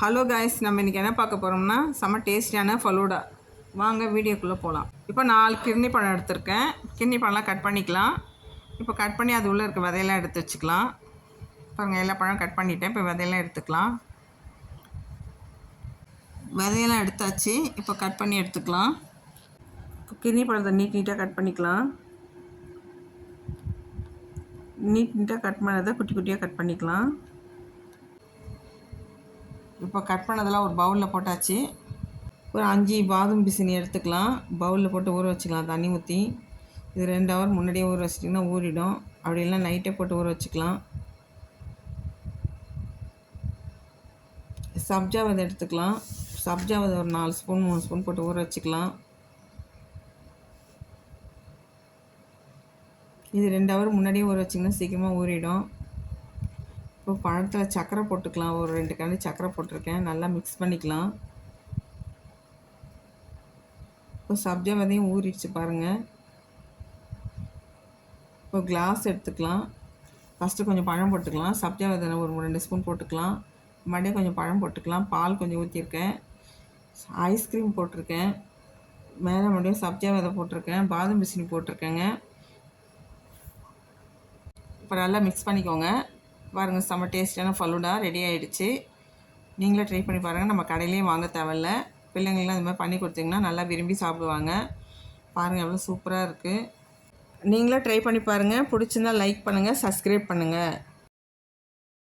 Hello guys, நம்ம இன்றைக்கி என்ன பார்க்க போகிறோம்னா செம்ம டேஸ்டியான ஃபலூடா. வாங்க வீடியோக்குள்ளே போகலாம். இப்போ 4 கிர்னி பழம் எடுத்திருக்கேன். கிர்னி பழம்லாம் கட் பண்ணிக்கலாம். இப்போ கட் பண்ணி அது உள்ளே இருக்க விதையெல்லாம் எடுத்து வச்சுக்கலாம். பாருங்கள், எல்லா பழம் கட் பண்ணிவிட்டேன். இப்போ விதையெல்லாம் எடுத்துக்கலாம். விதையெல்லாம் எடுத்தாச்சு. இப்போ கட் பண்ணி எடுத்துக்கலாம். இப்போ கிர்னி பழத்தை நீட்டாக கட் பண்ணிக்கலாம். நீட்டாக கட் பண்ணதை குட்டி குட்டியாக கட் பண்ணிக்கலாம். இப்போ கட் பண்ணதெல்லாம் ஒரு பவுலில் போட்டாச்சு. ஒரு 5 பாதாம் பிசினி எடுத்துக்கலாம். பவுலில் போட்டு ஊற வச்சுக்கலாம் தண்ணி ஊற்றி. இது 2 ஹவர் முன்னாடியே ஊற வச்சிட்டிங்கன்னா ஊறிடும். அப்படி இல்லைனா நைட்டே போட்டு ஊற வச்சுக்கலாம். சப்ஜா விதை எடுத்துக்கலாம். சப்ஜா விதை ஒரு 4 ஸ்பூன் 3 ஸ்பூன் போட்டு ஊற வச்சுக்கலாம். இது 2 ஹவர் முன்னாடியே ஊற வச்சிங்கன்னா சீக்கிரமாக ஊறிடும். இப்போ பழத்தில் சர்க்கரை போட்டுக்கலாம். ஒரு 2 கரண்டி சர்க்கரை போட்டிருக்கேன். நல்லா மிக்ஸ் பண்ணிக்கலாம். இப்போ சப்ஜா விதையும் ஊறிடுச்சு பாருங்கள். இப்போ கிளாஸ் எடுத்துக்கலாம். ஃபஸ்ட்டு கொஞ்சம் பழம் போட்டுக்கலாம். சப்ஜா விதை ஒரு 2 ஸ்பூன் போட்டுக்கலாம். மறுபடியும் கொஞ்சம் பழம் போட்டுக்கலாம். பால் கொஞ்சம் ஊற்றிருக்கேன். ஐஸ்கிரீம் போட்டிருக்கேன். மேலே மறுபடியும் சப்ஜா விதை போட்டிருக்கேன். பாதாம் பிசினி போட்டிருக்கேங்க. இப்போ நல்லா மிக்ஸ் பண்ணிக்கோங்க. பாருங்கள், செம்ம டேஸ்டான ஃபலூடா ரெடி ஆகிடுச்சு. நீங்களே ட்ரை பண்ணி பாருங்கள். நம்ம கடையிலையும் வாங்க தேவையில்ல. பிள்ளைங்களாம் இது மாதிரி பண்ணி கொடுத்தீங்கன்னா நல்லா விரும்பி சாப்பிடுவாங்க. பாருங்கள், எவ்வளோ சூப்பராக இருக்குது. நீங்களே ட்ரை பண்ணி பாருங்கள். பிடிச்சிருந்தால் லைக் பண்ணுங்கள், சப்ஸ்கிரைப் பண்ணுங்கள்.